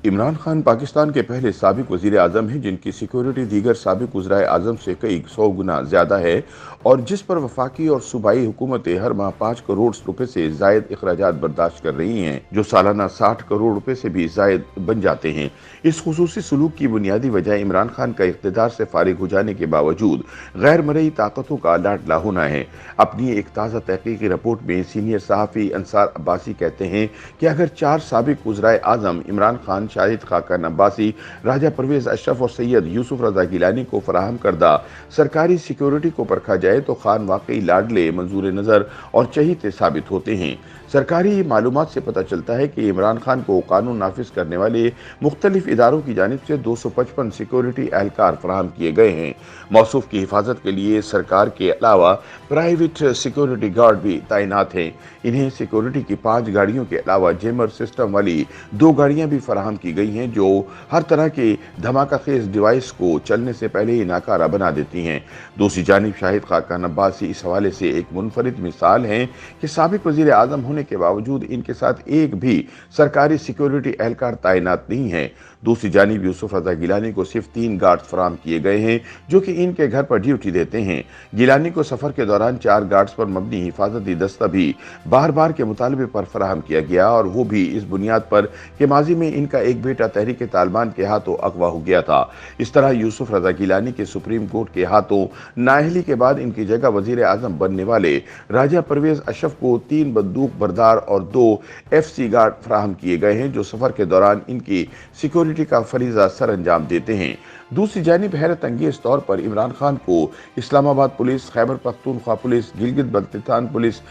इमरान खान पाकिस्तान के पहले साबिक वज़ीर आज़म हैं जिनकी सिक्योरिटी दीगर साबिक वज़राए आज़म से कई 100 गुना ज़्यादा है और जिस पर वफाकी और सूबाई हुकूमतें हर माह 5 करोड़ रुपए से ज़ायद अखराजात बर्दाश्त कर रही हैं, जो सालाना 60 करोड़ रुपए से भी ज़ायद बन जाते हैं। इस खुसूसी सलूक की बुनियादी वजह इमरान खान का इख्तिदार से फारिग हो जाने के बावजूद गैर मरई ताकतों का लाडला होना है। अपनी एक ताज़ा तहकीकी रिपोर्ट में सीनियर सहाफ़ी अंसार अब्बासी कहते हैं कि अगर 4 साबिक वज़राए आज़म इमरान खान, शाहिद खाकन अब्बासी, राजा परवेज अशरफ और सैयद यूसुफ रजा गिलानी को फराहम करदा सरकारी सिक्योरिटी को परखा जाए तो खान वाकई लाडले, मंजूर नज़र और चहीते साबित होते हैं। सरकारी मालूमात से पता चलता है कि इमरान खान को कानून नाफिज करने वाले मुख्तलिफ इदारों की जानिब से 255 सिक्योरिटी एहलकार फराहम किए गए हैं। मौसूफ की हिफाजत के लिए सरकार के अलावा प्राइवेट सिक्योरिटी गार्ड भी तैनात हैं। इन्हें सिक्योरिटी की 5 गाड़ियों के अलावा जेमर सिस्टम वाली 2 गाड़ियां भी फराहम की गई हैं जो हर तरह के धमाका खेज डिवाइस को चलने से पहले ही नाकारा बना देती हैं। दूसरी जानिब शाहिद खाकन अब्बासी इस हवाले से एक मुनफरिद मिसाल हैं कि साबिक वज़ीर आज़म होने के बावजूद इनके साथ एक भी सरकारी सिक्योरिटी एहलकार तैनात नहीं है। दूसरी जानिब यूसुफ रजा गिलानी को सिर्फ 3 गार्ड्स फराहम किए गए हैं जो कि इनके घर पर ड्यूटी देते हैं। गिलानी को सफर के दौरान 4 गार्ड्स पर मबनी हिफाजती दस्ता भी बार बार के मुतालबे पर फराहम किया गया और वो भी इस बुनियाद पर कि माजी में इनका एक बेटा तहरीक तालिबान के हाथों अगवा हो गया था। इस तरह यूसुफ रजा गिलानी के सुप्रीम कोर्ट के हाथों नाअहली के बाद इनकी जगह वजीर आजम बनने वाले राजा परवेज अशरफ को 3 बंदूक बरदार और 2 FC गार्ड फराहम किए गए हैं जो सफर के दौरान इनकी सिक्योरिटी का फरीजा सर अंजाम देते हैं। दूसरी जानिब हैरत अंगेज तौर पर इमरान खान को Islamabad police, Khyber Pakhtunkhwa police, Gilgit Baltistan police,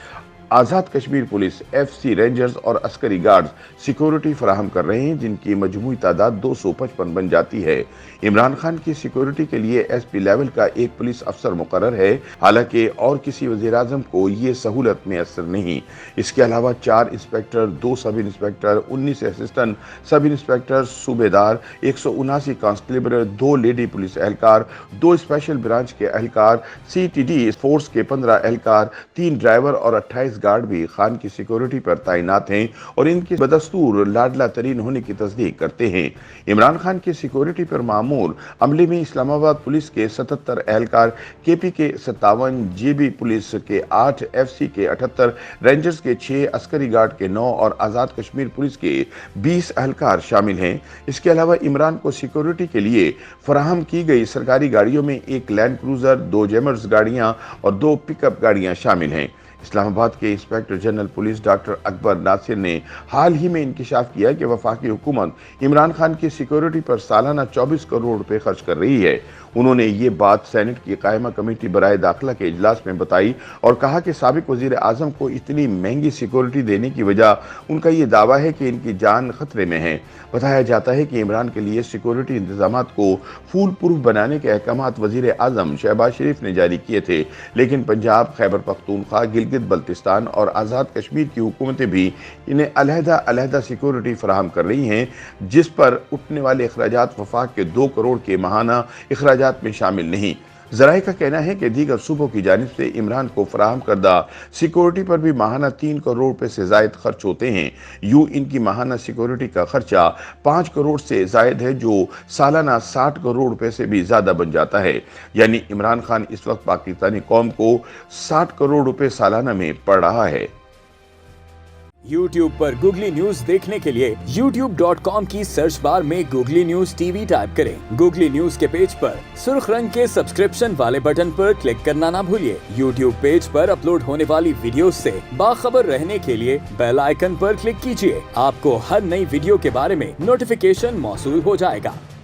Azad Kashmir police, FC rangers और अस्करी गार्ड्स सिक्योरिटी फराहम कर रहे हैं जिनकी मजमूई तादाद 255 बन जाती है। इमरान खान की सिक्योरिटी के लिए SP लेवल का एक पुलिस अफसर मुकर्रर है, हालांकि और किसी वज़ीर आज़म को ये सहूलत मैसर नहीं। इसके अलावा 4 inspector, 2 sub inspector, 19 assistant sub inspector, सूबेदार, 179 कांस्टेबल, 2 लेडी पुलिस एहलकार, 2 स्पेशल ब्रांच के एहलकार, CTD फोर्स के 15 एहलकार, 3 ड्राइवर और 28 गार्ड भी खान की सिक्योरिटी पर तैनात हैं और इनकी बदस्तूर लाडला तरीन होने की तस्दीक करते हैं। इमरान खान की सिक्योरिटी पर मामूर अमले में इस्लामाबाद पुलिस के 77 एहलकार, KP के 57, GB पुलिस के 8, FC के 78, रेंजर्स के 6, अस्करी गार्ड के 9 और आज़ाद कश्मीर पुलिस के 20 एहलकार शामिल हैं। इसके अलावा इमरान को सिक्योरिटी के लिए फराहम की गई सरकारी गाड़ियों में 1 लैंड क्रूजर, 2 जेमर्स गाड़ियां और 2 पिकअप गाड़ियां शामिल हैं। इस्लामाबाद के inspector general police doctor Akbar Nasir ने हाल ही में इंकिशाफ किया कि वफाकी हुकूमत इमरान खान की सिक्योरिटी पर सालाना 24 करोड़ रुपए खर्च कर रही है। उन्होंने ये बात सेनेट की कायमा कमेटी बराए दाखिला के इजलास में बताई और कहा कि साबिक वजीर आजम को इतनी महंगी सिक्योरिटी देने की वजह उनका ये दावा है कि इनकी जान खतरे में है। बताया जाता है कि इमरान के लिए सिक्योरिटी इंतजामात को फूल प्रूफ बनाने के अहकामात वजीर आजम शहबाज शरीफ ने जारी किए थे, लेकिन पंजाब, खैबर पख्तूनख्वा, गिलगित बल्तिस्तान और आज़ाद कश्मीर की हुकूमतें भी इन्हें अलहदा सिक्योरिटी फराहम कर रही हैं, जिस पर उठने वाले अखराजात वफाक के 2 करोड़ के माहाना अखराजात में शामिल नहीं। ज़राए का कहना है कि दीगर सूबों की जानिब से इमरान को फराहम करदा सिक्योरिटी पर भी माहाना 3 करोड़ रुपए से जायद खर्च होते हैं। यूं इनकी माहाना सिक्योरिटी का खर्चा 5 करोड़ से जायद है, जो सालाना 60 करोड़ रुपए से भी ज्यादा बन जाता है। यानी इमरान खान इस वक्त पाकिस्तानी कौम को 60 करोड़ रुपए सालाना में पड़ रहा है। YouTube पर गूगली न्यूज देखने के लिए youtube.com की सर्च बार में गूगली न्यूज TV टाइप करें। गूगली न्यूज के पेज पर सुर्ख रंग के सब्सक्रिप्शन वाले बटन पर क्लिक करना ना भूलिए। YouTube पेज पर अपलोड होने वाली वीडियोस से बाखबर रहने के लिए बेल आइकन पर क्लिक कीजिए। आपको हर नई वीडियो के बारे में नोटिफिकेशन मौसूल हो जाएगा।